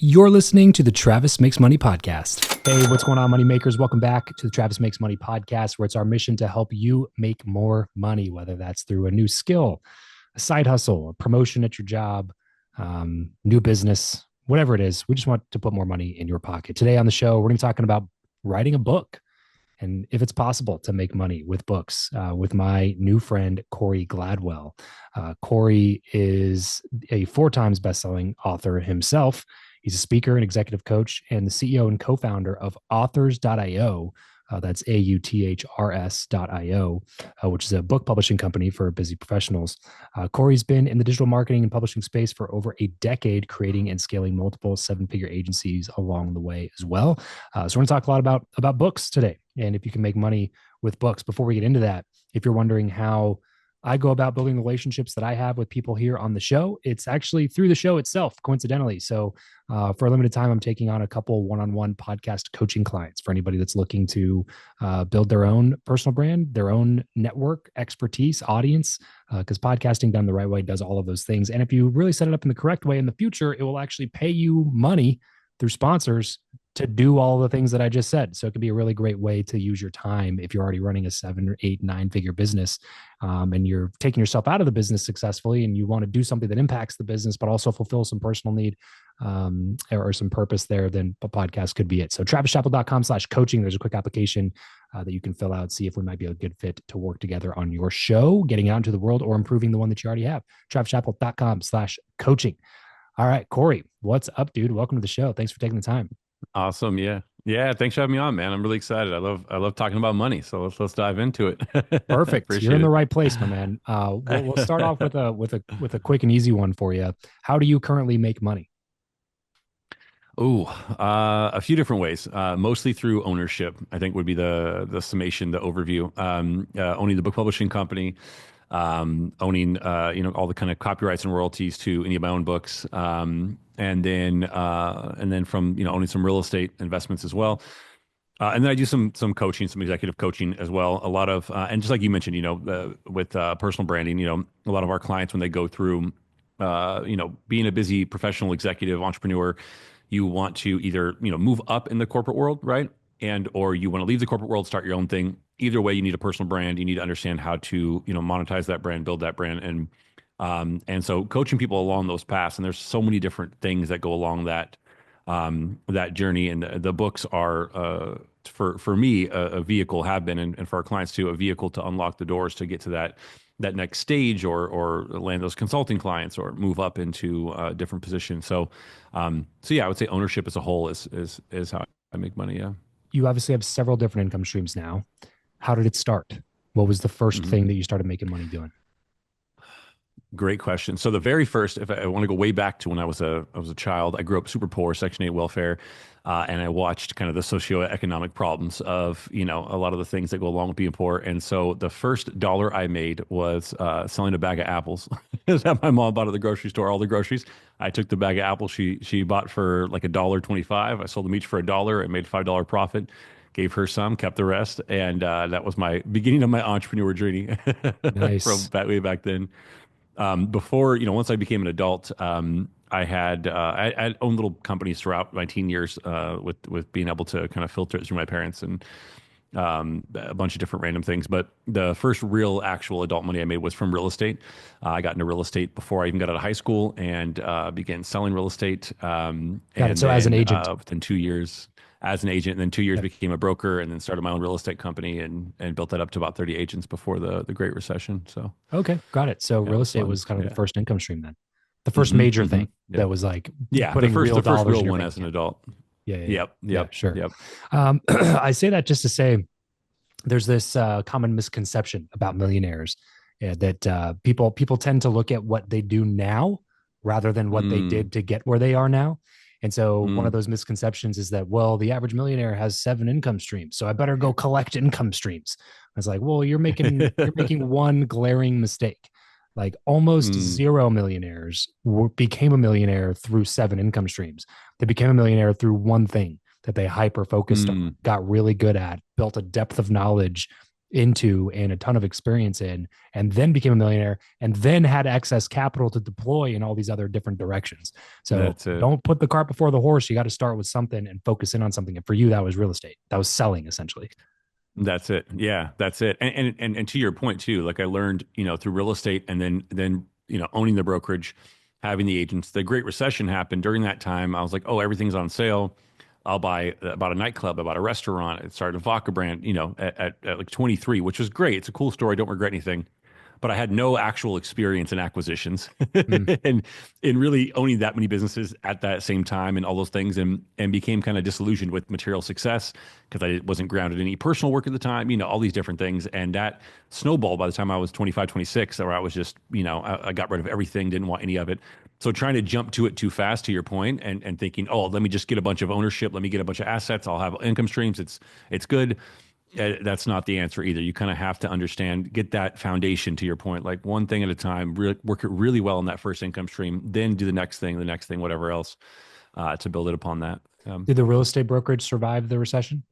You're listening to the Travis Makes Money podcast. Hey, what's going on, money makers? Welcome back to the Travis Makes Money podcast, where it's our mission to help you make more money, whether that's through a new skill, a side hustle, a promotion at your job, new business, whatever it is. We just want to put more money in your pocket. Today on the show, we're going to be talking about writing a book and if it's possible to make money with books with my new friend, Corey Gladwell. Corey is a 4 times bestselling author himself. He's a speaker and executive coach and the CEO and co-founder of authors.io. That's authrs.io, which is a book publishing company for busy professionals. Corey's been in the digital marketing and publishing space for over a decade, creating and scaling multiple 7-figure agencies along the way as well. So we're going to talk a lot about books today and if you can make money with books. Before we get into that, if you're wondering how I go about building relationships that I have with people here on the show, it's actually through the show itself, coincidentally. So for a limited time, I'm taking on a couple one-on-one podcast coaching clients for anybody that's looking to build their own personal brand, their own network, expertise, audience, because podcasting done the right way does all of those things. And if you really set it up in the correct way in the future, it will actually pay you money through sponsors to do all the things that I just said. So it could be a really great way to use your time if you're already running a 7 or 8, 9-figure business and you're taking yourself out of the business successfully and you want to do something that impacts the business, but also fulfill some personal need or some purpose there, then a podcast could be it. So travischappell.com/coaching, there's a quick application that you can fill out, see if we might be a good fit to work together on your show, getting out into the world or improving the one that you already have. travischappell.com/coaching. All right, Corey, what's up, dude? Welcome to the show. Thanks for taking the time. Awesome. Yeah. Thanks for having me on, man. I'm really excited. I love talking about money. So let's dive into it. Perfect. You're in the right place, my man. We'll start off with a quick and easy one for you. How do you currently make money? A few different ways. Mostly through ownership, I think would be the summation, the overview. Owning the book publishing company, owning all the kind of copyrights and royalties to any of my own books, and then from owning some real estate investments as well. And then I do some coaching, some executive coaching as well. A lot of and just like you mentioned, with personal branding, a lot of our clients when they go through, being a busy professional executive entrepreneur, you want to either move up in the corporate world, right? Or you want to leave the corporate world, start your own thing. Either way, you need a personal brand. You need to understand how to, monetize that brand, build that brand. And so coaching people along those paths, and there's so many different things that go along that journey. And the books are, for me, a vehicle, have been, and for our clients too, a vehicle to unlock the doors to get to that next stage or land those consulting clients or move up into a different positions. So yeah, I would say ownership as a whole is how I make money. Yeah. You obviously have several different income streams now. How did it start? What was the first thing that you started making money doing? Great question. So the very first, if I want to go way back to when I was a child, I grew up super poor, Section 8 welfare, and I watched kind of the socioeconomic problems of a lot of the things that go along with being poor. And so the first dollar I made was selling a bag of apples that my mom bought at the grocery store. All the groceries, I took the bag of apples she bought for like $1.25. I sold them each for $1. I made $5 profit. Gave her some, kept the rest, and that was my beginning of my entrepreneur journey. Nice. From way back then. Before, once I became an adult, I had owned little companies throughout my teen years with being able to kind of filter it through my parents and a bunch of different random things. But the first real actual adult money I made was from real estate. I got into real estate before I even got out of high school and began selling real estate. Got it. So as an agent? Within 2 years. As an agent, and then 2 years became a broker, and then started my own real estate company and built that up to about 30 agents before the Great Recession. So okay, got it. So real estate was kind of the first income stream then, the first major thing that was like putting the first real one as as an adult. Yep, sure. Yep. I say that just to say there's this common misconception about millionaires that people tend to look at what they do now rather than what they did to get where they are now. And so one of those misconceptions is that, well, the average millionaire has 7 income streams, so I better go collect income streams. I was like, well, you're making one glaring mistake. Like almost zero millionaires became a millionaire through 7 income streams. They became a millionaire through one thing that they hyper focused on, got really good at, built a depth of knowledge into and a ton of experience in, and then became a millionaire, and then had excess capital to deploy in all these other different directions. So That's it. don't put the cart before the horse. You got to start with something and focus in on something. And for you, that was real estate. That was selling essentially. That's it. Yeah, that's it. And to your point too, like I learned, through real estate and then owning the brokerage, having the agents. The Great Recession happened during that time. I was like, oh, everything's on sale. I'll buy about a nightclub, about a restaurant. It started a vodka brand, at like 23, which was great. It's a cool story. I don't regret anything, but I had no actual experience in acquisitions Mm, and in really owning that many businesses at that same time and all those things, and became kind of disillusioned with material success because I wasn't grounded in any personal work at the time, all these different things. And that snowballed by the time I was 25, 26, where I was just, I got rid of everything, didn't want any of it. So trying to jump to it too fast, to your point, and thinking, oh, let me just get a bunch of ownership, let me get a bunch of assets, I'll have income streams, it's good. That's not the answer either. You kind of have to understand, get that foundation, to your point, like one thing at a time, work it really well in that first income stream, then do the next thing, whatever else, to build it upon that. did the real estate brokerage survive the recession?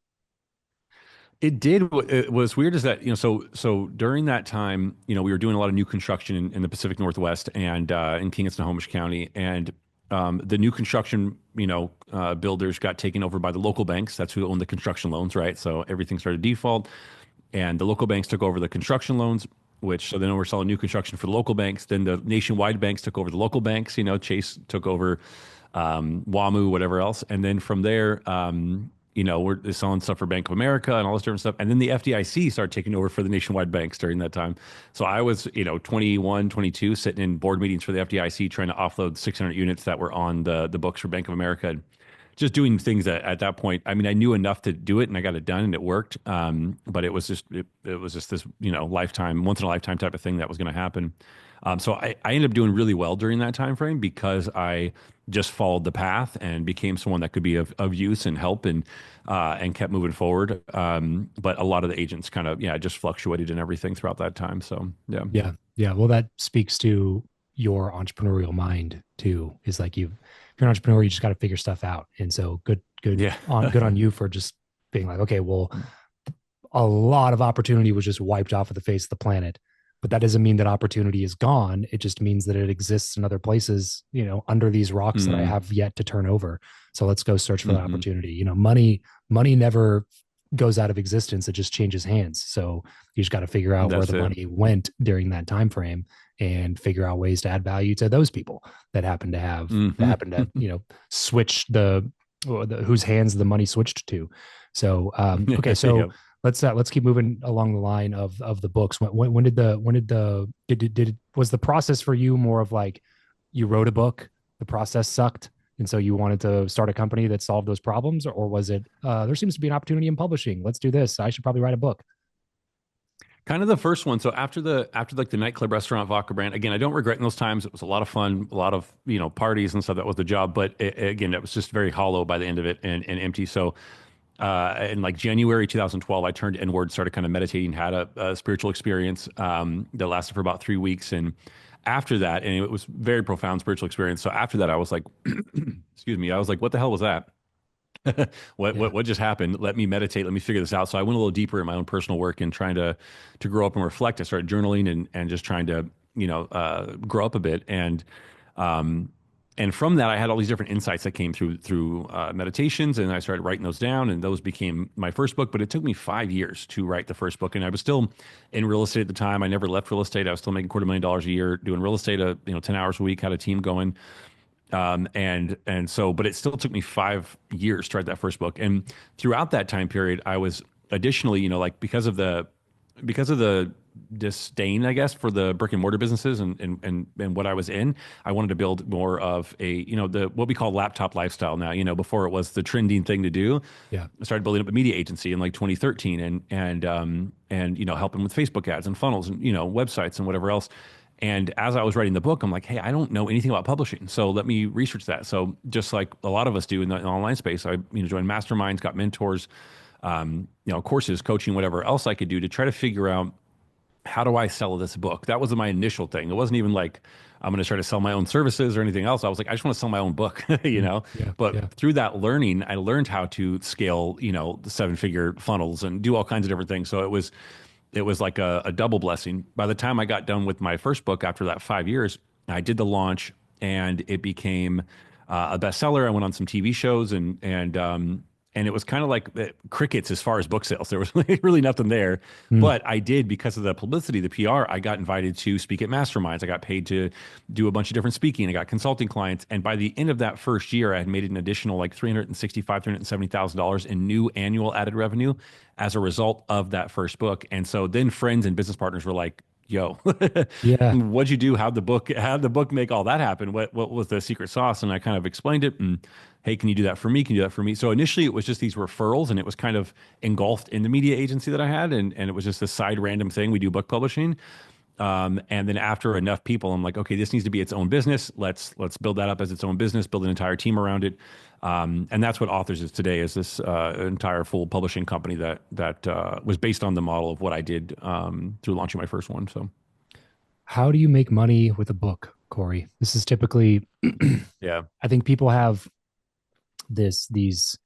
It did. It was weird is that, so during that time, we were doing a lot of new construction in the Pacific Northwest and in King and Snohomish County. And the new construction, builders got taken over by the local banks. That's who owned the construction loans, right? So everything started default. And the local banks took over the construction loans, which so then we're selling new construction for the local banks. Then the nationwide banks took over the local banks. Chase took over WAMU, whatever else, and then from there, we're selling stuff for Bank of America and all this different stuff. And then the FDIC started taking over for the nationwide banks during that time. So I was, 21, 22, sitting in board meetings for the FDIC trying to offload 600 units that were on the books for Bank of America. And just doing things that at that point, I mean, I knew enough to do it and I got it done and it worked. But it was just it was just this, lifetime, once in a lifetime type of thing that was going to happen. So I ended up doing really well during that time frame because I just followed the path and became someone that could be of use and help and kept moving forward. But a lot of the agents kind of just fluctuated and everything throughout that time. So yeah, Yeah. Yeah. Well, that speaks to your entrepreneurial mind too. Is like if you're an entrepreneur, you just got to figure stuff out. And so yeah, good on you for just being like, okay, well, a lot of opportunity was just wiped off of the face of the planet. But that doesn't mean that opportunity is gone. It just means that it exists in other places, under these rocks that I mm, have yet to turn over. So let's go search for that hmm, opportunity. Money never goes out of existence. It just changes hands. So you just got to figure out where that's the it. money went during that time frame and figure out ways to add value to those people that Hmm. happen to, switch whose hands the money switched to. So okay, so Yep. let's keep moving along the line of the books. When did was the process for you more of like you wrote a book, the process sucked, and so you wanted to start a company that solved those problems, or was it there seems to be an opportunity in publishing? Let's do this. I should probably write a book. Kind of the first one. So after like the nightclub restaurant vodka brand, again, I don't regret in those times. It was a lot of fun, a lot of, parties and stuff. That was the job. But again, it was just very hollow by the end of it and empty. So in like January 2012, I turned inward, started kind of meditating, had a spiritual experience that lasted for about 3 weeks. And after that, and it was very profound spiritual experience. So after that, I was like, excuse me, I was like, what the hell was that? what Yeah. what what just happened? Let me meditate. Let me figure this out. So I went a little deeper in my own personal work and trying to grow up and reflect. I started journaling and just trying to grow up a bit um and from that I had all these different insights that came through meditations, and I started writing those down, and those became my first book. But it took me 5 years to write the first book, and I was still in real estate at the time. I never left real estate. I was still making $250,000 a year doing real estate, 10 hours a week, had a team going. And so, but it still took me 5 years to write that first book. And throughout that time period, I was additionally, like because of the disdain, I guess, for the brick and mortar businesses and what I was in, I wanted to build more of a, the what we call laptop lifestyle now. Before it was the trending thing to do. Yeah. I started building up a media agency in like 2013 and helping with Facebook ads and funnels and websites and whatever else. And as I was writing the book, I'm like, hey, I don't know anything about publishing, so let me research that. So just like a lot of us do in the online space, I joined masterminds, got mentors, courses, coaching, whatever else I could do to try to figure out how do I sell this book. That was my initial thing. It wasn't even like I'm going to try to sell my own services or anything else. I was like, I just want to sell my own book, Mm, yeah. But Yeah. through that learning, I learned how to scale, the 7-figure funnels and do all kinds of different things. So it was like a double blessing. By the time I got done with my first book after that 5 years, I did the launch and it became a bestseller. I went on some TV shows and it was kind of like crickets as far as book sales. There was really nothing there. Mm. But I did, because of the publicity, the PR, I got invited to speak at masterminds. I got paid to do a bunch of different speaking. I got consulting clients. And by the end of that first year, I had made an additional like $370,000 in new annual added revenue as a result of that first book. And so then friends and business partners were like, yo, Yeah. what'd you do? How'd the book make all that happen? What was the secret sauce? And I kind of explained it. And hey, can you do that for me? Can you do that for me? So initially it was just these referrals, and it was kind of engulfed in the media agency that I had. And it was just a side random thing. We do book publishing. And then after enough people, I'm like, okay, this needs to be its own business. Let's build that up as its own business, build an entire team around it. And that's what Authors is today, is this entire full publishing company that was based on the model of what I did through launching my first one. So How do you make money with a book, Corey? This is typically, yeah, I think people have these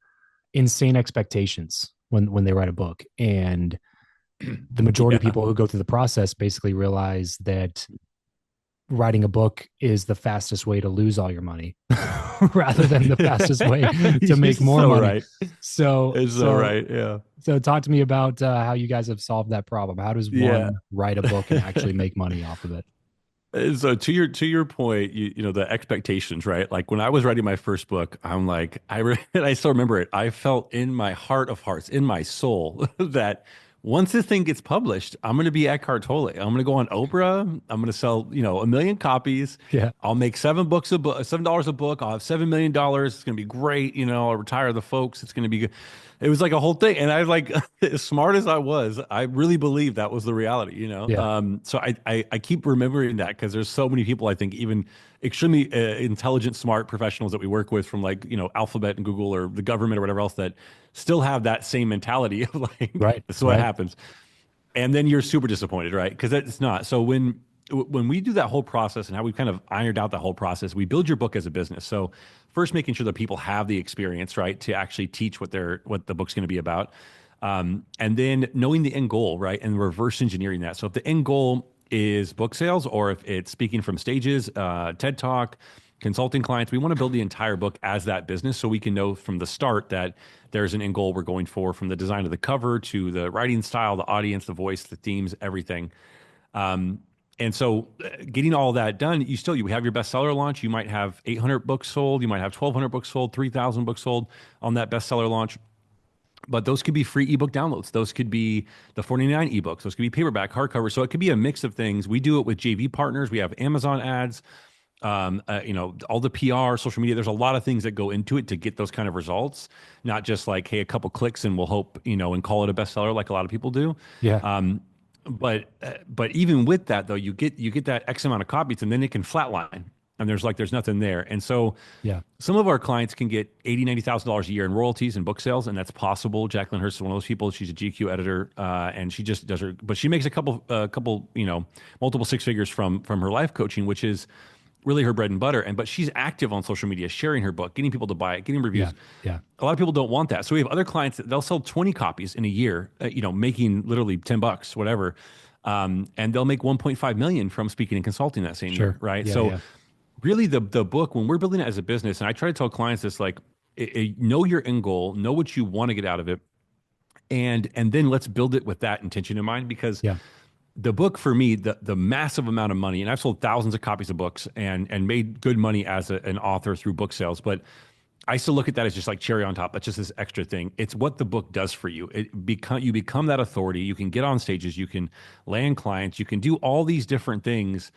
insane expectations when they write a book, and the majority of yeah, people who go through the process basically realize that writing a book is the fastest way to lose all your money rather than the fastest way to you're make more so money. right. So, It's so so, right. Yeah. so talk to me about how you guys have solved that problem. How does Yeah. one write a book and actually make money off of it? So to your point, you know the expectations, right? Like when I was writing my first book, I'm like I still remember it. I felt in my heart of hearts, in my soul, that once this thing gets published, I'm going to be Eckhart Tolle. I'm going to go on Oprah. I'm going to sell, 1 million copies. Yeah. I'll make $7 a book. I'll have $7 million. It's going to be great. I'll retire the folks. It's going to be good. It was like a whole thing. And I like, as smart as I was, I really believed that was the reality, Yeah. So I keep remembering that because there's so many people, I think, even extremely intelligent, smart professionals that we work with from like, Alphabet and Google or the government or whatever else that still have that same mentality of like, Right. this is what Right. happens. And then you're super disappointed, right? Because it's not. So when we do that whole process and how we kind of ironed out the whole process, we build your book as a business. So first, making sure that people have the experience, right, to actually teach what the book's going to be about, and then knowing the end goal, right, and reverse engineering that. So if the end goal is book sales, or if it's speaking from stages, TED Talk, consulting clients, we want to build the entire book as that business, so we can know from the start that there's an end goal we're going for, from the design of the cover to the writing style, the audience, the voice, the themes, everything. Um, and so, getting all that done, you have your bestseller launch. You might have 800 books sold. You might have 1,200 books sold, 3,000 books sold on that bestseller launch. But those could be free ebook downloads. Those could be the 49 ebooks. Those could be paperback, hardcover. So it could be a mix of things. We do it with JV partners. We have Amazon ads, all the PR, social media. There's a lot of things that go into it to get those kind of results. Not just like, hey, a couple clicks and we'll hope, and call it a bestseller like a lot of people do. Yeah. But even with that though, you get that X amount of copies, and then it can flatline, and there's nothing there. And so Yeah. some of our clients can get $80,000-$90,000 a year in royalties and book sales, and that's possible. Jacqueline Hurst is one of those people. She's a GQ editor, and she just does her, but she makes a couple, multiple six figures from her life coaching, which is really her bread and butter. But she's active on social media, sharing her book, getting people to buy it, getting reviews. Yeah. Yeah. A lot of people don't want that. So we have other clients that they'll sell 20 copies in a year, making literally $10, whatever. And they'll make 1.5 million from speaking and consulting that same year. Sure. Right. Yeah. So Yeah. really the book, when we're building it as a business, and I try to tell clients this, like, know your end goal, know what you want to get out of it. And then let's build it with that intention in mind, because Yeah. the book for me, the massive amount of money, and I've sold thousands of copies of books and made good money as an author through book sales, but I still look at that as just like cherry on top. That's just this extra thing. It's what the book does for you. You become that authority. You can get on stages. You can land clients. You can do all these different things.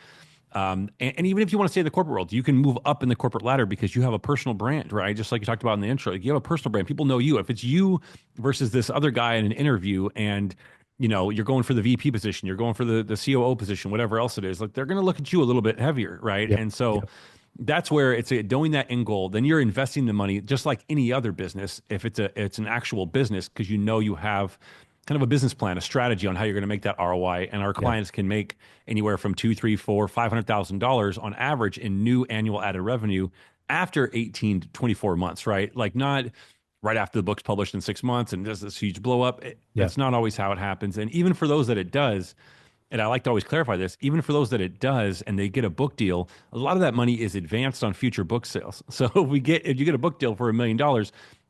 And even if you want to stay in the corporate world, you can move up in the corporate ladder because you have a personal brand, right? Just like you talked about in the intro, like you have a personal brand. People know you. If it's you versus this other guy in an interview, and you're going for the VP position, you're going for the COO position, whatever else it is, like they're going to look at you a little bit heavier, right? Yep. And so Yep. that's where it's knowing that end goal. Then you're investing the money just like any other business. If it's an actual business, because you have kind of a business plan, a strategy on how you're going to make that ROI. And our Yeah. clients can make anywhere from two, three, four, $500,000 on average in new annual added revenue after 18 to 24 months, right? Like not right after the book's published in 6 months and there's this huge blow up. Yeah. That's not always how it happens. And even for those that it does, and I like to always clarify this, even for those that it does and they get a book deal, a lot of that money is advanced on future book sales. So if you get a book deal for $1 million,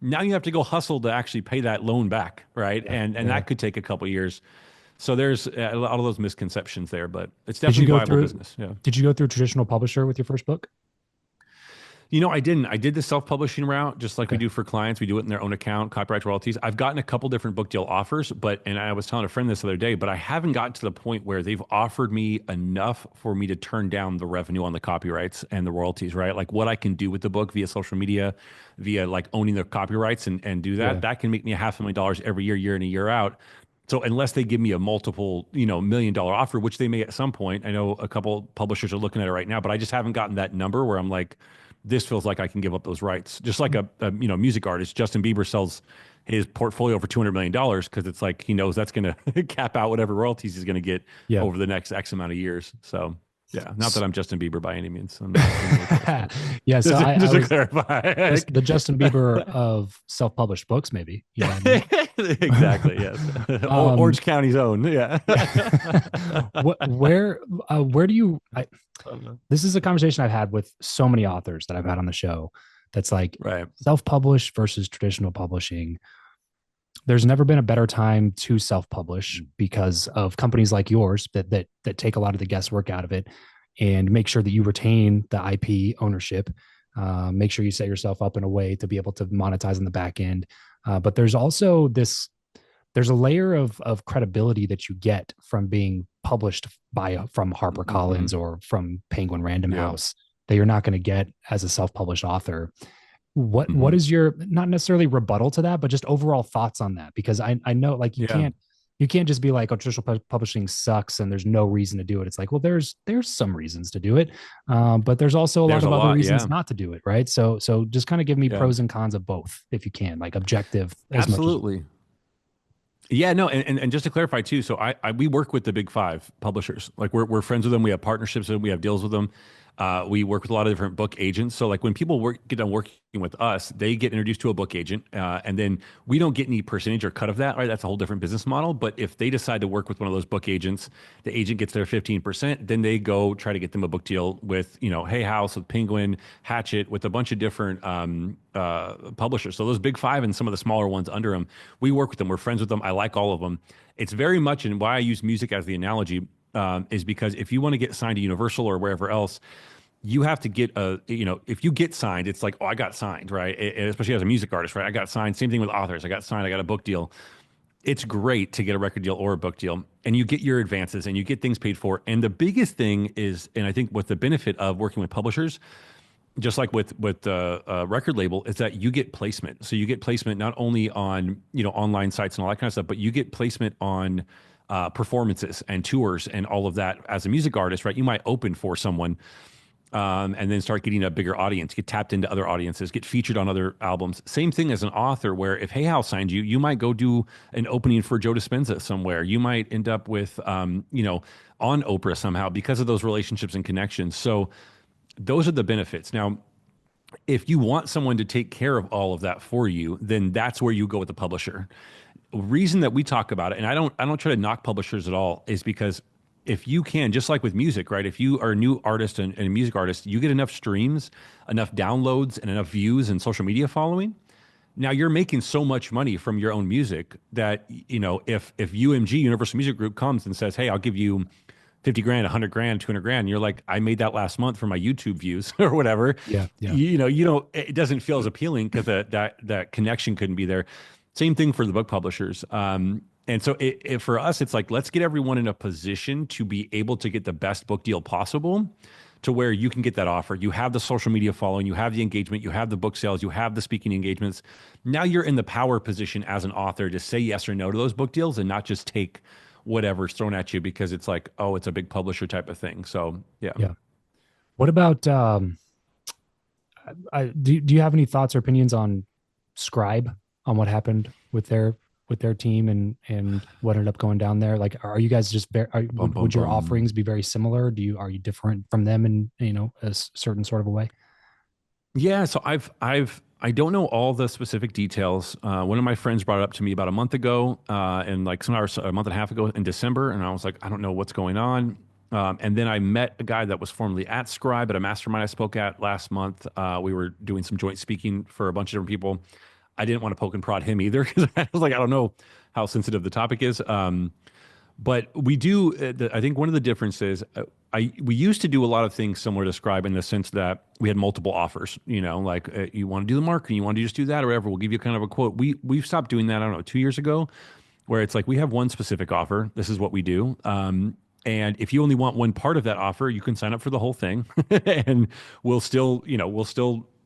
now you have to go hustle to actually pay that loan back, right? Yeah. And Yeah. that could take a couple of years. So there's a lot of those misconceptions there, but it's Did you definitely a go viable through, business. Yeah. did you go through a traditional publisher with your first book? I didn't. I did the self-publishing route, just like we Okay. do for clients. We do it in their own account, copyright royalties. I've gotten a couple different book deal offers, and I was telling a friend this the other day, but I haven't gotten to the point where they've offered me enough for me to turn down the revenue on the copyrights and the royalties, right? Like what I can do with the book via social media, via like owning the copyrights and do Yeah. that can make me $500,000 every year in and year out. So unless they give me a multiple, $1 million offer, which they may at some point, I know a couple publishers are looking at it right now, but I just haven't gotten that number where I'm like, this feels like I can give up those rights. Just like a music artist, Justin Bieber sells his portfolio for $200 million because it's like he knows that's going to cap out whatever royalties he's going to get Yeah. over the next X amount of years. So yeah, not that S- I'm Justin Bieber by any means. I'm not really close, but yeah. So I just to was clarify. the Justin Bieber of self-published books, maybe. You know what I Exactly. Yes. mean? um, Orange County's own. Yeah. yeah. Where do you, this is a conversation I've had with so many authors that I've had on the show. That's like Right. self-published versus traditional publishing. There's never been a better time to self-publish because of companies like yours that take a lot of the guesswork out of it and make sure that you retain the IP ownership. Make sure you set yourself up in a way to be able to monetize on the back end. But there's also there's a layer of credibility that you get from being published from HarperCollins Mhm. or from Penguin Random Yeah. House that you're not going to get as a self-published author. What Mhm. is your, not necessarily rebuttal to that, but just overall thoughts on that? Because I know like Yeah. you can't just be like, oh, traditional publishing sucks and there's no reason to do it. It's like, well, there's some reasons to do it, but there's also a lot There's a of other lot. reasons Yeah. not to do it, right? So just kind of give me Yeah. pros and cons of both if you can, like objective as much as you Absolutely. Yeah, no, and just to clarify too, so we work with the big five publishers. Like we're friends with them. We have partnerships with them. We have deals with them. We work with a lot of different book agents. So like when people get done working with us, they get introduced to a book agent, and then we don't get any percentage or cut of that. Right, that's a whole different business model. But if they decide to work with one of those book agents, the agent gets their 15%. Then they go try to get them a book deal with Hay House, with Penguin, Hatchet, with a bunch of different publishers. So those big five and some of the smaller ones under them, we work with them. We're friends with them. I like all of them. It's very much, and why I use music as the analogy is because if you want to get signed to Universal or wherever else, you have to get if you get signed, it's like, oh, I got signed, right? Especially as a music artist, right? I got signed. Same thing with authors. I got signed. I got a book deal. It's great to get a record deal or a book deal, and you get your advances and you get things paid for. And the biggest thing is, and I think what the benefit of working with publishers, just like with a record label, is that you get placement. So you get placement not only on online sites and all that kind of stuff, but you get placement on performances and tours and all of that. As a music artist, right? You might open for someone, and then start getting a bigger audience, get tapped into other audiences, get featured on other albums. Same thing as an author, where if Hay House signed you, you might go do an opening for Joe Dispenza somewhere. You might end up with, on Oprah somehow because of those relationships and connections. So those are the benefits. Now, if you want someone to take care of all of that for you, then that's where you go with the publisher. Reason that we talk about it, and I don't try to knock publishers at all, is because if you can, just like with music, right? If you are a new artist and a music artist, you get enough streams, enough downloads, and enough views and social media following. Now you're making so much money from your own music that if UMG Universal Music Group comes and says, "Hey, I'll give you 50 grand, 100 grand, 200 grand," and you're like, "I made that last month for my YouTube views," or whatever. Yeah, yeah, You don't. It doesn't feel as appealing because that connection couldn't be there. Same thing for the book publishers. And so for us, it's like, let's get everyone in a position to be able to get the best book deal possible, to where you can get that offer. You have the social media following, you have the engagement, you have the book sales, you have the speaking engagements. Now you're in the power position as an author to say yes or no to those book deals and not just take whatever's thrown at you because it's like, oh, it's a big publisher type of thing. So yeah. yeah. What about do you have any thoughts or opinions on Scribe, on what happened with their team and what ended up going down there? Like, are you guys just Bum, bum, would your bum. offerings be very similar? Are you different from them in a certain sort of a way? Yeah, so I've I don't know all the specific details. One of my friends brought it up to me about a month ago, and like some hours, a month and a half ago in December, and I was like, I don't know what's going on. And then I met a guy that was formerly at Scribe at a mastermind I spoke at last month. We were doing some joint speaking for a bunch of different people. I didn't want to poke and prod him either because I was like, I don't know how sensitive the topic is. But we do. I think one of the differences, we used to do a lot of things similar to Scribe in the sense that we had multiple offers. You know, like you want to do the marketing, you want to just do that or whatever. We'll give you kind of a quote. We've stopped doing that. I don't know, 2 years ago, where it's like we have one specific offer. This is what we do. And if you only want one part of that offer, you can sign up for the whole thing, and we'll still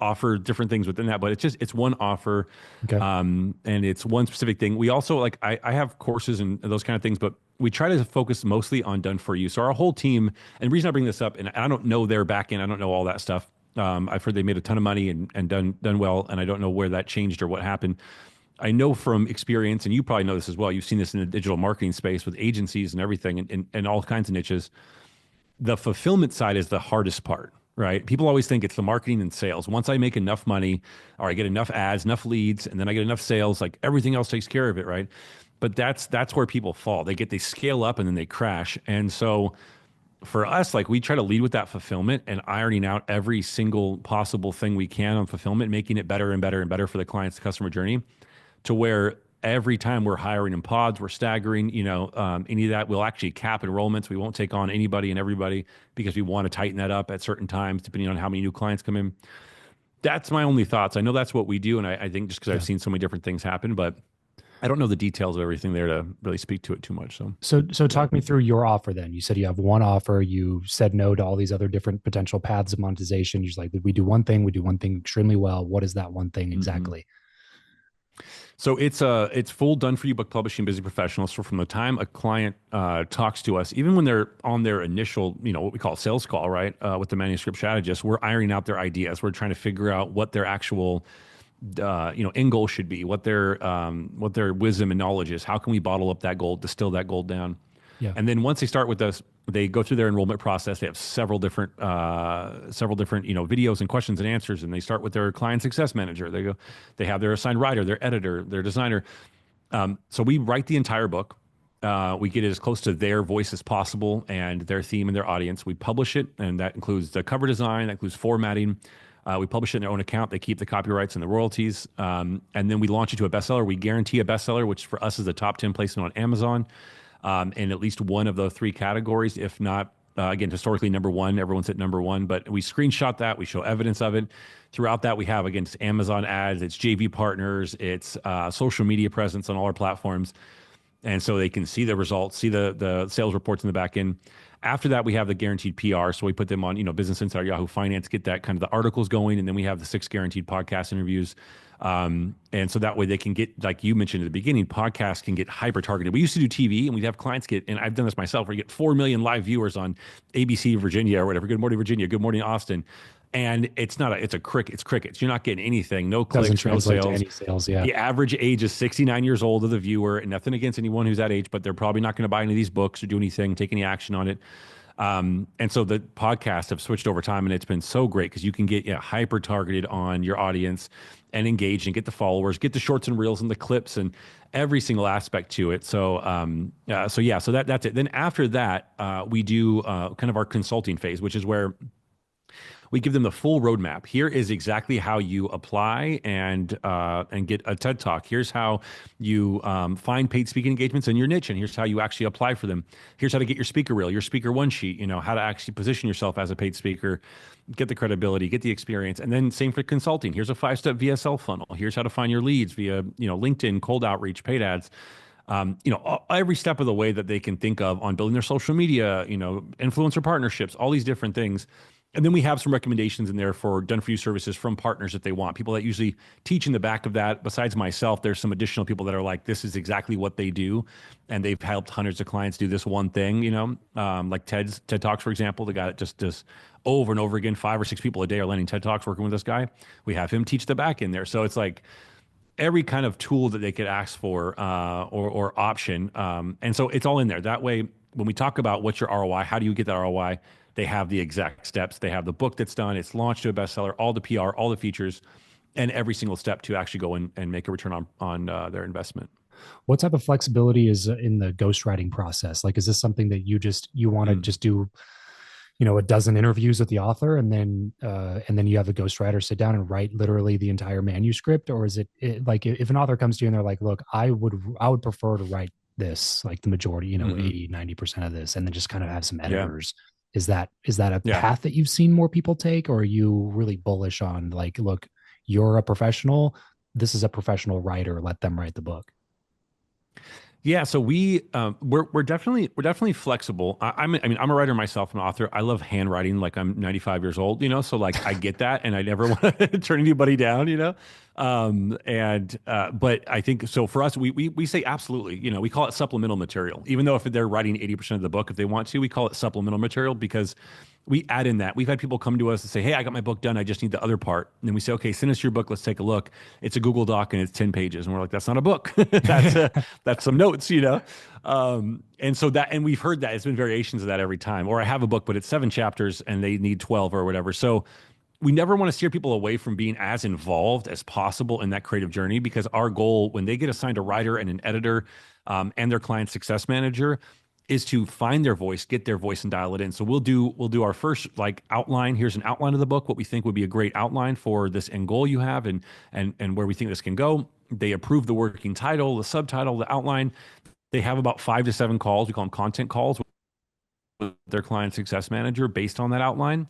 offer different things within that. But it's one offer, Okay. and it's one specific thing. We also like I have courses and those kind of things, but we try to focus mostly on done for you. So our whole team, and the reason I bring this up, and I don't know their back end, I don't know all that stuff. I've heard they made a ton of money and done well, and I don't know where that changed or what happened. I know from experience, and you probably know this as well. You've seen this in the digital marketing space with agencies and everything, and all kinds of niches. The fulfillment side is the hardest part, right? People always think it's the marketing and sales. Once I make enough money, or I get enough ads, enough leads, and then I get enough sales, like everything else takes care of it, right? But that's where people fall. They scale up and then they crash. And so for us, like we try to lead with that fulfillment and ironing out every single possible thing we can on fulfillment, making it better and better and better for the client's customer journey to where every time we're hiring in pods, we're staggering, any of that, we'll actually cap enrollments. We won't take on anybody and everybody because we want to tighten that up at certain times, depending on how many new clients come in. That's my only thoughts. I know that's what we do. And I think just because I've Yeah. seen so many different things happen, but I don't know the details of everything there to really speak to it too much. So, So talk me through your offer then. You said you have one offer. You said no to all these other different potential paths of monetization. You're just like, we do one thing, we do one thing extremely well. What is that one thing mhm. exactly? So it's full done for you book publishing busy professionals. So from the time a client talks to us, even when they're on their initial, what we call sales call, right, with the manuscript strategist, we're ironing out their ideas. We're trying to figure out what their actual end goal should be, what their wisdom and knowledge is. How can we bottle up that gold, distill that gold down? Yeah. And then once they start with us, they go through their enrollment process. They have several different videos and questions and answers, and they start with their client success manager. They have their assigned writer, their editor, their designer. So we write the entire book. We get it as close to their voice as possible and their theme and their audience. We publish it, and that includes the cover design, that includes formatting. We publish it in their own account. They keep the copyrights and the royalties. And then we launch it to a bestseller. We guarantee a bestseller, which for us is a top 10 placement on Amazon in at least one of the three categories, if not, again, historically number one. Everyone's at number one, but we screenshot that. We show evidence of it. Throughout that, we have, again, it's Amazon ads, it's JV partners, it's social media presence on all our platforms. And so they can see the results, see the sales reports in the back end. After that, we have the guaranteed PR. So we put them on, Business Insider, Yahoo Finance, get that kind of the articles going. And then we have the 6 guaranteed podcast interviews. And so that way they can get, like you mentioned at the beginning, podcasts can get hyper targeted. We used to do TV and we'd have clients get, and I've done this myself, where you get 4 million live viewers on ABC Virginia or whatever. Good morning, Virginia. Good morning, Austin. And it's crickets. You're not getting anything, no Doesn't clicks, no translate to sales. any sales. Yeah. The average age is 69 years old of the viewer, and nothing against anyone who's that age, but they're probably not going to buy any of these books or do anything, take any action on it. And so the podcasts have switched over time, and it's been so great because you can get hyper targeted on your audience and engage and get the followers, get the shorts and reels and the clips and every single aspect to it. So, so that's it. Then after that, we do kind of our consulting phase, which is where we give them the full roadmap. Here is exactly how you apply and get a TED Talk. Here's how you find paid speaking engagements in your niche, and here's how you actually apply for them. Here's how to get your speaker reel, your speaker one sheet. How to actually position yourself as a paid speaker, get the credibility, get the experience, and then same for consulting. Here's a 5-step VSL funnel. Here's how to find your leads via LinkedIn, cold outreach, paid ads. Every step of the way that they can think of on building their social media, influencer partnerships, all these different things. And then we have some recommendations in there for done for you services from partners if they want. People that usually teach in the back of that. Besides myself, there's some additional people that are like, this is exactly what they do. And they've helped hundreds of clients do this one thing, like TED Talks, for example. The guy that just does over and over again, 5 or 6 people a day are landing TED Talks working with this guy. We have him teach the back in there. So it's like every kind of tool that they could ask for or option. And so it's all in there. That way, when we talk about what's your ROI, how do you get that ROI? They have the exact steps. They have the book that's done. It's launched to a bestseller, all the PR, all the features. and every single step to actually go in and make a return on their investment. What type of flexibility is in the ghostwriting process? Like, is this something that you want to Mm. just do, a dozen interviews with the author, and then you have a ghostwriter sit down and write literally the entire manuscript? Or is it like, if an author comes to you and they're like, look, I would prefer to write this, like the majority, Hmm. 80-90% of this, and then just kind of have some Yeah. editors. Is that a Yeah. path that you've seen more people take, or are you really bullish on, like, look, you're a professional, this is a professional writer, let them write the book? Yeah, so we're definitely flexible. I mean I'm a writer myself, an author. I love handwriting. Like I'm 95 years old, so like I get that, and I never want to turn anybody down, and but I think so for us, we say absolutely. We call it supplemental material, even though if they're writing 80% of the book, if they want to, we call it supplemental material because we add in that. We've had people come to us and say, "Hey, I got my book done. I just need the other part." And then we say, "Okay, send us your book. Let's take a look." It's a Google Doc and it's 10 pages, and we're like, "That's not a book. That's some notes." And so and we've heard that it's been variations of that every time. Or I have a book, but it's 7 chapters and they need 12 or whatever. So we never want to steer people away from being as involved as possible in that creative journey because our goal when they get assigned a writer and an editor and their client success manager is to find their voice, get their voice and dial it in. So we'll do our first like outline. Here's an outline of the book, what we think would be a great outline for this end goal you have and where we think this can go. They approve the working title, the subtitle, the outline. They have about 5 to 7 calls. We call them content calls with their client success manager based on that outline.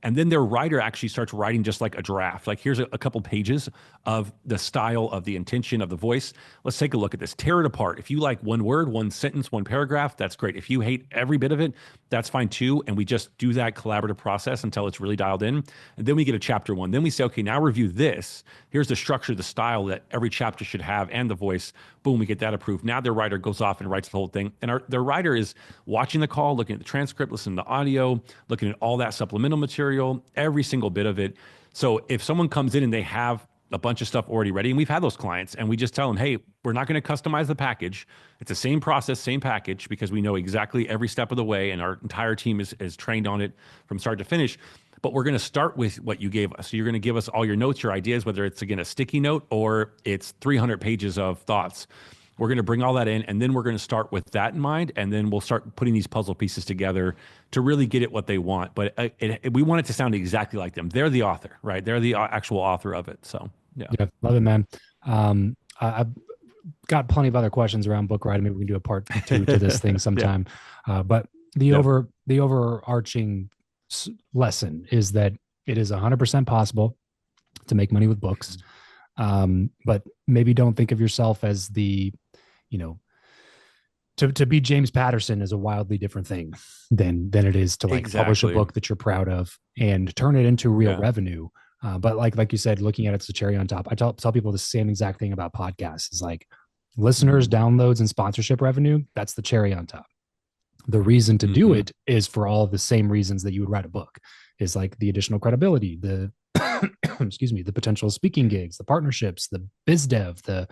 And then their writer actually starts writing just like a draft. Like here's a couple pages of the style, of the intention, of the voice. Let's take a look at this. Tear it apart. If you like one word, one sentence, one paragraph, that's great. If you hate every bit of it, that's fine too. And we just do that collaborative process until it's really dialed in. And then we get a chapter one. Then we say, okay, now review this. Here's the structure, the style that every chapter should have, and the voice. Boom, we get that approved. Now their writer goes off and writes the whole thing. And their writer is watching the call, looking at the transcript, listening to audio, looking at all that supplemental material, every single bit of it. So if someone comes in and they have a bunch of stuff already ready, and we've had those clients, and we just tell them, hey, we're not going to customize the package. It's the same process, same package, because we know exactly every step of the way, and our entire team is trained on it from start to finish. But we're going to start with what you gave us. So you're going to give us all your notes, your ideas, whether it's, again, a sticky note or it's 300 pages of thoughts. We're going to bring all that in, and then we're going to start with that in mind, and then we'll start putting these puzzle pieces together to really get it what they want. But we want it to sound exactly like them. They're the author, right? They're the actual author of it. So, yeah. Yeah, love it, man. I've got plenty of other questions around book writing. Maybe we can do a part two to this thing Yeah. sometime. But the Yep. overarching lesson is that it is 100% possible to make money with books. But maybe don't think of yourself as you know, to be James Patterson is a wildly different thing than it is to like publish a Exactly. book that you're proud of and turn it into real Yeah. revenue. But like you said, looking at it's the cherry on top. I tell people the same exact thing about podcasts. Is like listeners, Hmm. downloads, and sponsorship revenue. That's the cherry on top. The reason to do Hmm. it is for all of the same reasons that you would write a book. Is like the additional credibility, the excuse me, the potential speaking gigs, the partnerships, the biz dev, the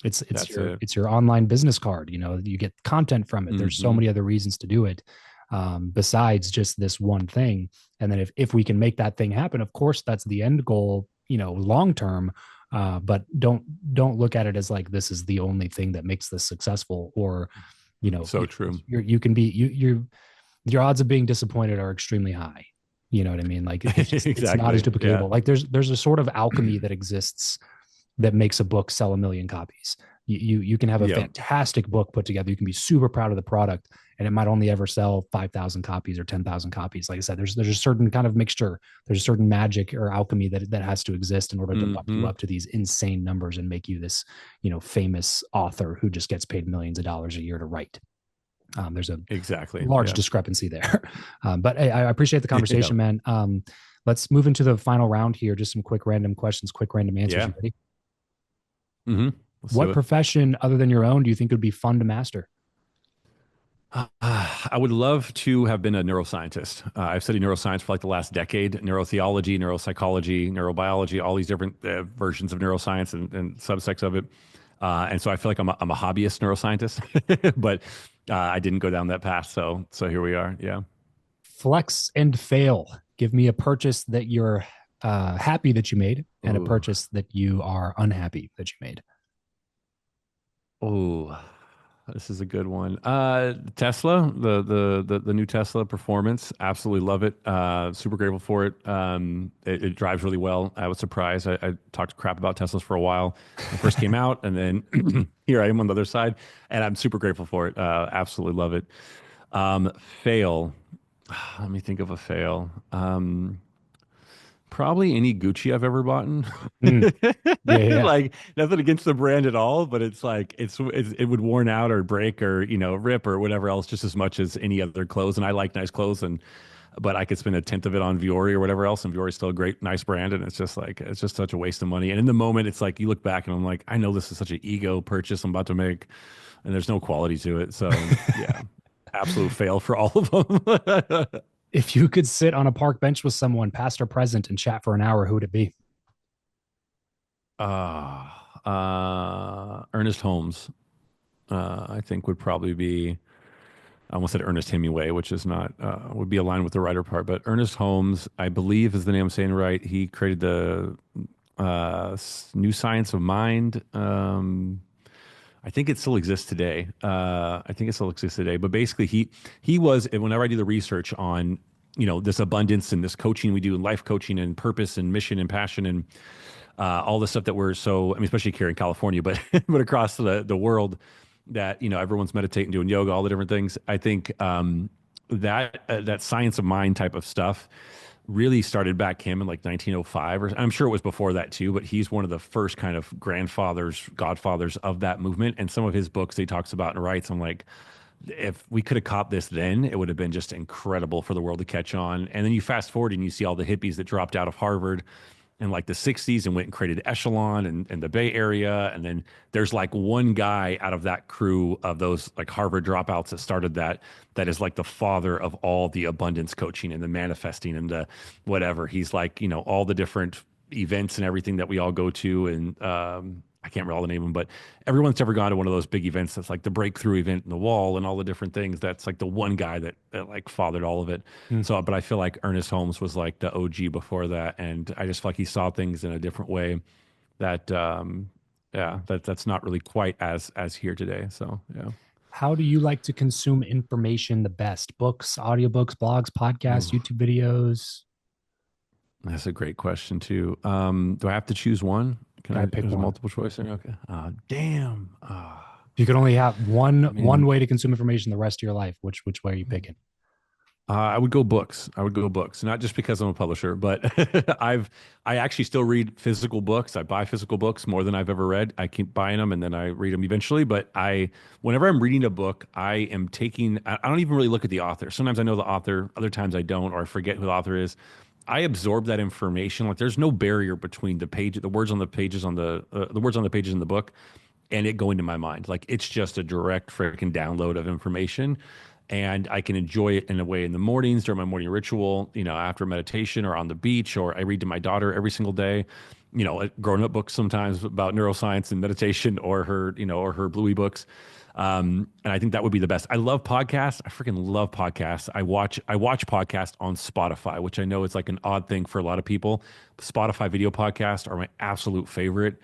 it's That's your it. it's your online business card. You get content from it. There's so Hmm. many other reasons to do it, besides just this one thing. And then if we can make that thing happen, of course that's the end goal, long term. But don't look at it as like this is the only thing that makes this successful, or So true. you can be your odds of being disappointed are extremely high. You know what I mean? Like it's not as Exactly. Yeah. duplicatable. Like there's a sort of alchemy that exists that makes a book sell 1 million copies. You can have a Yeah. fantastic book put together. You can be super proud of the product, and it might only ever sell 5,000 copies or 10,000 copies. Like I said, there's a certain kind of mixture. There's a certain magic or alchemy that has to exist in order to bump you Hmm. up to these insane numbers and make you this famous author who just gets paid millions of dollars a year to write. There's a Exactly. large Yeah. discrepancy there. But hey, I appreciate the Yeah. conversation, man. Let's move into the final round here. Just some quick random questions, quick random answers. Yeah. You ready? Hmm. Let's do What it. profession other than your own do you think would be fun to master? I would love to have been a neuroscientist. I've studied neuroscience for like the last decade, neurotheology, neuropsychology, neurobiology, all these different versions of neuroscience and subsects of it. And so I feel like I'm a hobbyist neuroscientist, but I didn't go down that path. So here we are. Yeah. Flex and fail. Give me a purchase that you're happy that you made and a Ooh. purchase that you are unhappy that you made. Oh, this is a good one. Tesla, the new Tesla Performance, absolutely love it. Super grateful for it. It drives really well. I was surprised. I talked crap about Teslas for a while when it first came out, and then here I am on the other side, and I'm super grateful for it. Absolutely love it. Fail. Let me think of a fail. Probably any Gucci I've ever bought. Mm, yeah, yeah. Like nothing against the brand at all, but it's like it would worn out or break or rip or whatever else just as much as any other clothes. And I like nice clothes, and but I could spend a tenth of it on Viore or whatever else, and Viore is still a great nice brand, and it's just such a waste of money. And in the moment, it's like you look back and I'm like, I know this is such an ego purchase I'm about to make, and there's no quality to it. So yeah, absolute fail for all of them. If you could sit on a park bench with someone, past or present, and chat for an hour, who would it be? Ernest Holmes, I think would probably be. I almost said Ernest Hemingway, which is not would be aligned with the writer part, but Ernest Holmes, I believe, is the name I'm saying right. He created the New Science of Mind. I think it still exists today. I think it still exists today. But basically, he was. Whenever I do the research on this abundance and this coaching we do, and life coaching and purpose and mission and passion and all the stuff that we're so, I mean, especially here in California, but but across the world, that everyone's meditating, doing yoga, all the different things. I think that science of mind type of stuff really started back him in like 1905, or I'm sure it was before that too, but he's one of the first kind of grandfathers, godfathers of that movement. And some of his books he talks about and writes, I'm like, if we could have caught this then, it would have been just incredible for the world to catch on. And then you fast forward and you see all the hippies that dropped out of Harvard in like the 60s and went and created Echelon and the Bay Area. And then there's like one guy out of that crew of those like Harvard dropouts that started that is like the father of all the abundance coaching and the manifesting and the whatever. He's like, all the different events and everything that we all go to. And I can't remember all the name of them, but everyone's ever gone to one of those big events that's like the breakthrough event in the wall and all the different things. That's like the one guy that like fathered all of it. Mm. So, but I feel like Ernest Holmes was like the OG before that, and I just feel like he saw things in a different way that, yeah, that's not really quite as here today. So, yeah. How do you like to consume information the best? Books, audiobooks, blogs, podcasts, Ooh, YouTube videos? that's a great question too. Do I have to choose one? Can Gotta I? pick There's a one. multiple choice there. Okay. Damn. If you could only have I one mean, way to consume information the rest of your life, which way are you picking? I would go books. I would go books, not just because I'm a publisher, but I actually still read physical books. I buy physical books more than I've ever read. I keep buying them and then I read them eventually. But whenever I'm reading a book, I am taking. I don't even really look at the author. Sometimes I know the author, other times I don't, or I forget who the author is. I absorb that information. Like there's no barrier between the words on the pages the words on the pages in the book and it going to my mind. Like it's just a direct freaking download of information. And I can enjoy it in a way in the mornings during my morning ritual, after meditation or on the beach, or I read to my daughter every single day, grown up books sometimes about neuroscience and meditation or her Bluey books. And I think that would be the best. I love podcasts. I freaking love podcasts. I watch podcasts on Spotify, which I know is like an odd thing for a lot of people. Spotify video podcasts are my absolute favorite.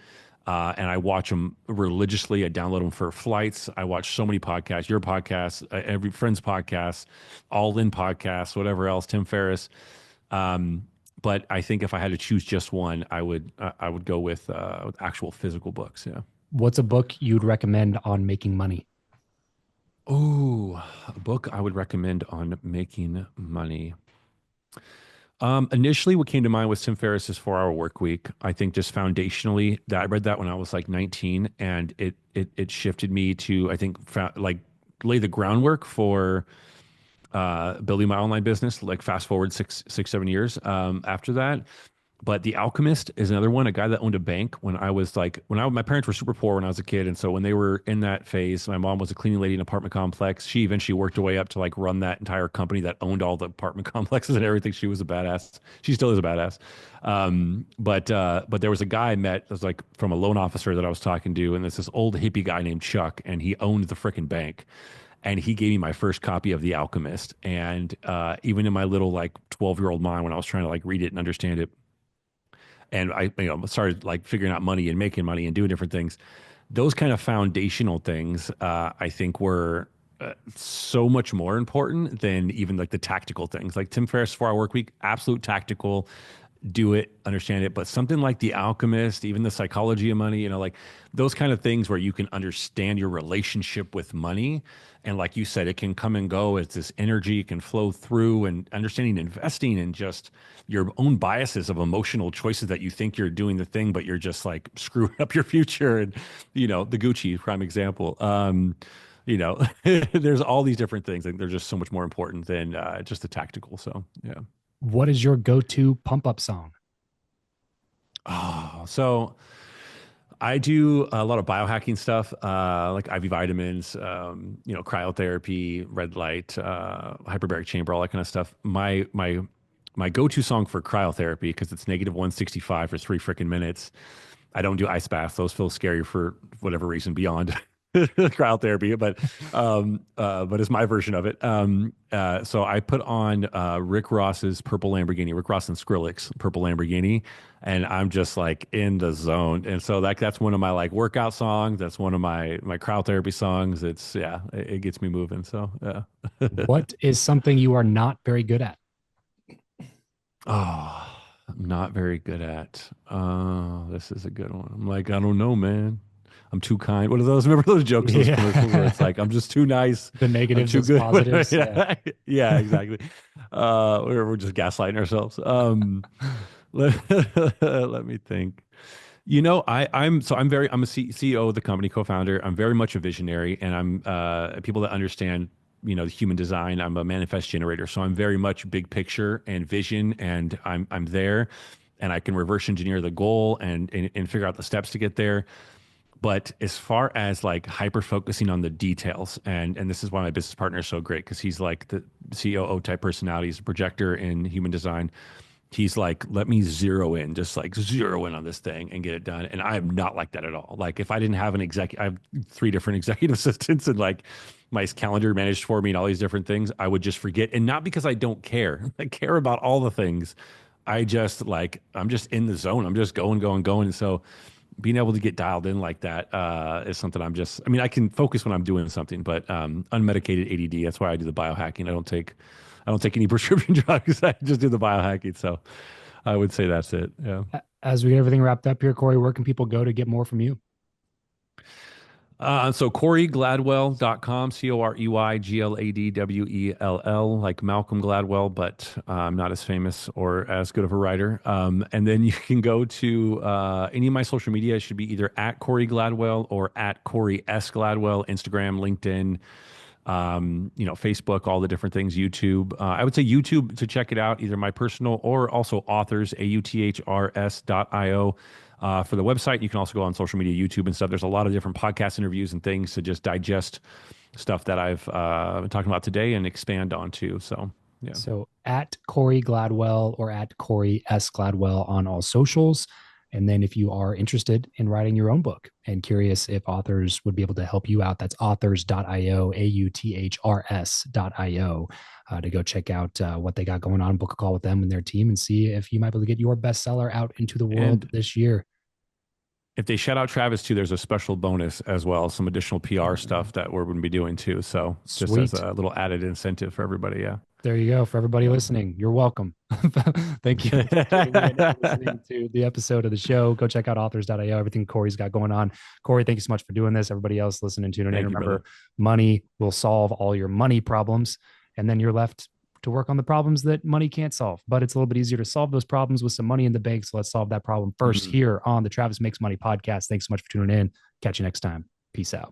And I watch them religiously. I download them for flights. I watch so many podcasts, your podcast, every friend's podcast, All In podcasts, whatever else, Tim Ferriss. Um, but I think if I had to choose just one, I would go with actual physical books. Yeah. What's a book you'd recommend on making money? Oh, a book I would recommend on making money. Initially, what came to mind was Tim Ferriss's 4 Hour Work Week. I think just foundationally, that I read that when I was like 19, and it shifted me to like lay the groundwork for building my online business. Like fast forward 6, 7 years after that. But The Alchemist is another one, a guy that owned a bank when I was like, my parents were super poor when I was a kid. And so when they were in that phase, my mom was a cleaning lady in an apartment complex. She eventually worked her way up to like run that entire company that owned all the apartment complexes and everything. She was a badass. She still is a badass. But there was a guy I met that was like from a loan officer that I was talking to. And there's this old hippie guy named Chuck, and he owned the freaking bank. And he gave me my first copy of The Alchemist. And even in my little like 12-year-old mind, when I was trying to like read it and understand it, and I started like figuring out money and making money and doing different things. Those kind of foundational things, I think, were so much more important than even like the tactical things. Like Tim Ferriss' 4 Hour Work Week, absolute tactical, do it, understand it. But something like The Alchemist, even the psychology of money, like those kind of things where you can understand your relationship with money. And like you said, it can come and go. It's this energy, it can flow through, and understanding investing and just your own biases of emotional choices that you think you're doing the thing, but you're just like screwing up your future. And, the Gucci prime example. There's all these different things. Like they're just so much more important than just the tactical. So, yeah. What is your go-to pump up song? Oh, so I do a lot of biohacking stuff, like IV vitamins, cryotherapy, red light, hyperbaric chamber, all that kind of stuff. My go-to song for cryotherapy, because it's negative 165 for 3 freaking minutes. I don't do ice baths; those feel scary for whatever reason beyond cryotherapy, but it's my version of it. So I put on Rick Ross's Purple Lamborghini, Rick Ross and Skrillex Purple Lamborghini, and I'm just like in the zone. And so that's one of my like workout songs. That's one of my cryotherapy songs. It gets me moving. So yeah. What is something you are not very good at? Oh, I'm not very good at. This is a good one. I'm like, I don't know, man. I'm too kind. What are those? Remember those jokes, those commercials where it's like, I'm just too nice. The I'm negatives too as good. positives. Yeah, yeah, exactly. We're just gaslighting ourselves. Let, let me think. I'm a CEO of the company, co-founder. I'm very much a visionary, and I'm people that understand, the human design. I'm a manifest generator, so I'm very much big picture and vision, and I'm there, and I can reverse engineer the goal and figure out the steps to get there. But as far as like hyper focusing on the details, and this is why my business partner is so great, because he's like the COO type personality, he's a projector in human design. He's like, let me zero in, just like zero in on this thing and get it done. And I am not like that at all. Like if I didn't have I have 3 different executive assistants and like my calendar managed for me and all these different things, I would just forget. And not because I don't care. I care about all the things. I'm just in the zone. I'm just going, going, going. And so being able to get dialed in like that is something I can focus when I'm doing something, but unmedicated ADD, that's why I do the biohacking. I don't take any prescription drugs. I just do the biohacking. So I would say that's it. Yeah. As we get everything wrapped up here, Corey, where can people go to get more from you? So CoreyGladwell.com, CoreyGladwell, like Malcolm Gladwell, but I'm not as famous or as good of a writer. And then you can go to any of my social media. It should be either at Corey Gladwell or at Corey S. Gladwell, Instagram, LinkedIn, Facebook, all the different things, YouTube. I would say YouTube to check it out, either my personal or also authors, authrs.io. For the website, you can also go on social media, YouTube and stuff. There's a lot of different podcast interviews and things to just digest stuff that I've been talking about today and expand onto. So, yeah. So at Corey Gladwell or at Corey S. Gladwell on all socials. And then if you are interested in writing your own book and curious if authors would be able to help you out, that's authors.io, authrs.io, to go check out what they got going on, book a call with them and their team and see if you might be able to get your bestseller out into the world this year. If they shout out Travis too, there's a special bonus as well, some additional PR stuff that we're going to be doing too. So just as a little added incentive for everybody. Yeah. There you go. For everybody listening, you're welcome. Thank you for tuning in and listening to the episode of the show. Go check out authors.io, everything Corey's got going on. Corey, thank you so much for doing this. Everybody else listening, tuning in. Remember, money will solve all your money problems. And then you're left to work on the problems that money can't solve. But it's a little bit easier to solve those problems with some money in the bank. So let's solve that problem first here on the Travis Makes Money podcast. Thanks so much for tuning in. Catch you next time. Peace out.